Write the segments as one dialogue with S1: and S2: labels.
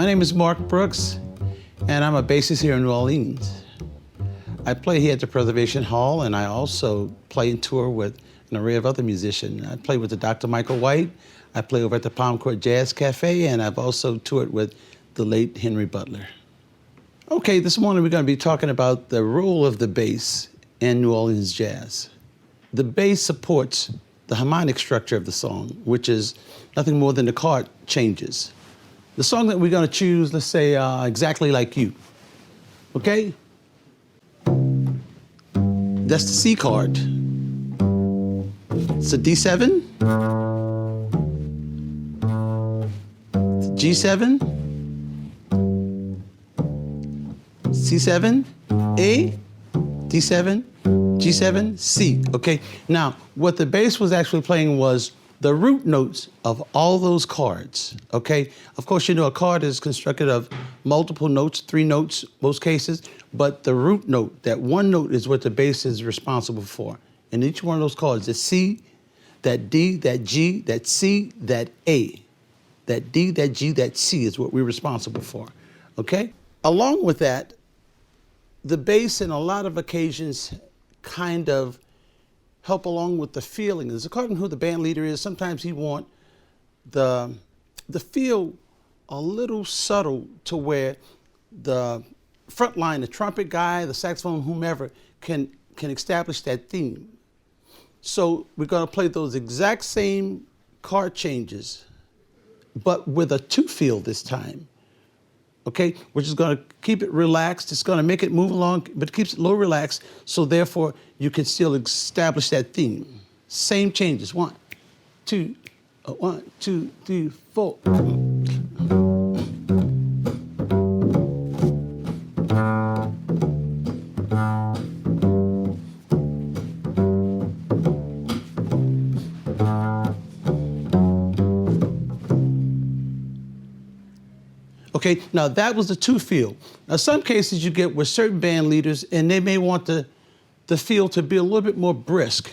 S1: My name is Mark Brooks, and I'm a bassist here in New Orleans. I play here at the Preservation Hall, and I also play and tour with an array of other musicians. I play with the Dr. Michael White, I play over at the Palm Court Jazz Cafe, and I've also toured with the late Henry Butler. Okay, this morning we're going to be talking about the role of the bass in New Orleans jazz. The bass supports the harmonic structure of the song, which is nothing more than the chord changes. The song that we're going to choose, let's say, Exactly Like You, okay? That's the C chord. It's a D7, G7, C7, A, D7, G7, C, okay? Now, what the bass was actually playing was the root notes of all those chords, okay? Of course, you know a chord is constructed of multiple notes, 3 notes, most cases, but the root note, that one note is what the bass is responsible for. And each one of those chords, the C, that D, that G, that C, that A. That D, that G, that C is what we're responsible for, okay? Along with that, the bass in a lot of occasions kind of help along with the feeling. It's according to who the band leader is. Sometimes he want the feel a little subtle to where the front line, the trumpet guy, the saxophone, whomever, can establish that theme. So we're going to play those exact same chord changes, but with a 2 feel this time. Okay, which is going to keep it relaxed. It's going to make it move along, but it keeps it low relaxed, so therefore you can still establish that theme. Same changes. 1, 2, 1, 2, 3, 4. Okay, now that was the 2 feel. Now some cases you get with certain band leaders and they may want the feel to be a little bit more brisk,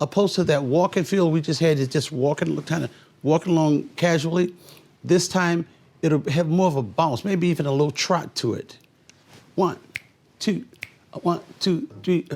S1: opposed to that walking feel we just had, is just walking, kind of walking along casually. This time it'll have more of a bounce, maybe even a little trot to it. 1, 2, 1, 2, 3,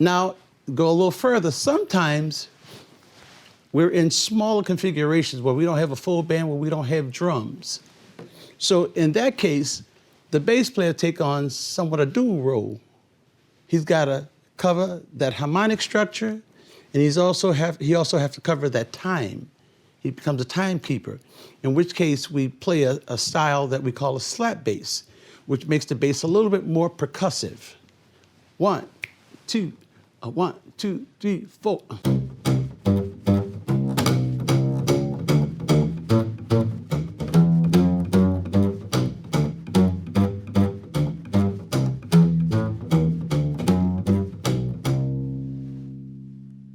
S1: Now, go a little further. Sometimes we're in smaller configurations where we don't have a full band, where we don't have drums. So in that case, the bass player take on somewhat a dual role. He's got to cover that harmonic structure, and he also have to cover that time. He becomes a timekeeper, in which case we play a style that we call a slap bass, which makes the bass a little bit more percussive. 1, 2, 1, 2, 3, 4.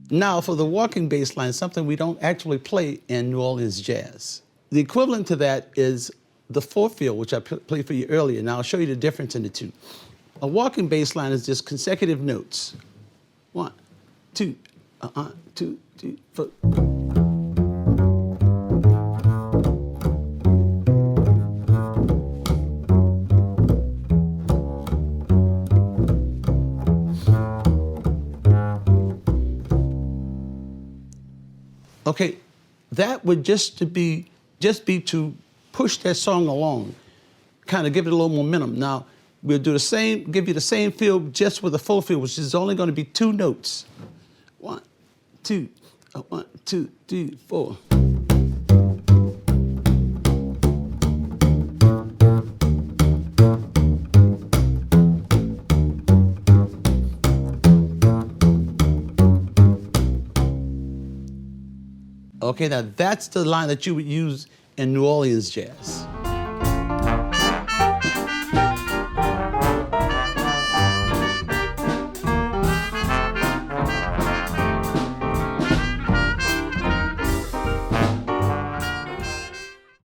S1: Now for the walking bass line, something we don't actually play in New Orleans jazz. The equivalent to that is the 4 feel, which I played for you earlier. Now I'll show you the difference in the 2. A walking bass line is just consecutive notes. 1, 2, 2, 3, 4. Okay, that would just be to push that song along, kind of give it a little momentum. Now, we'll do the same, give you the same feel just with a full feel, which is only going to be 2 notes. 1, 2, 1, 2, 3, 4. Okay, now that's the line that you would use in New Orleans jazz.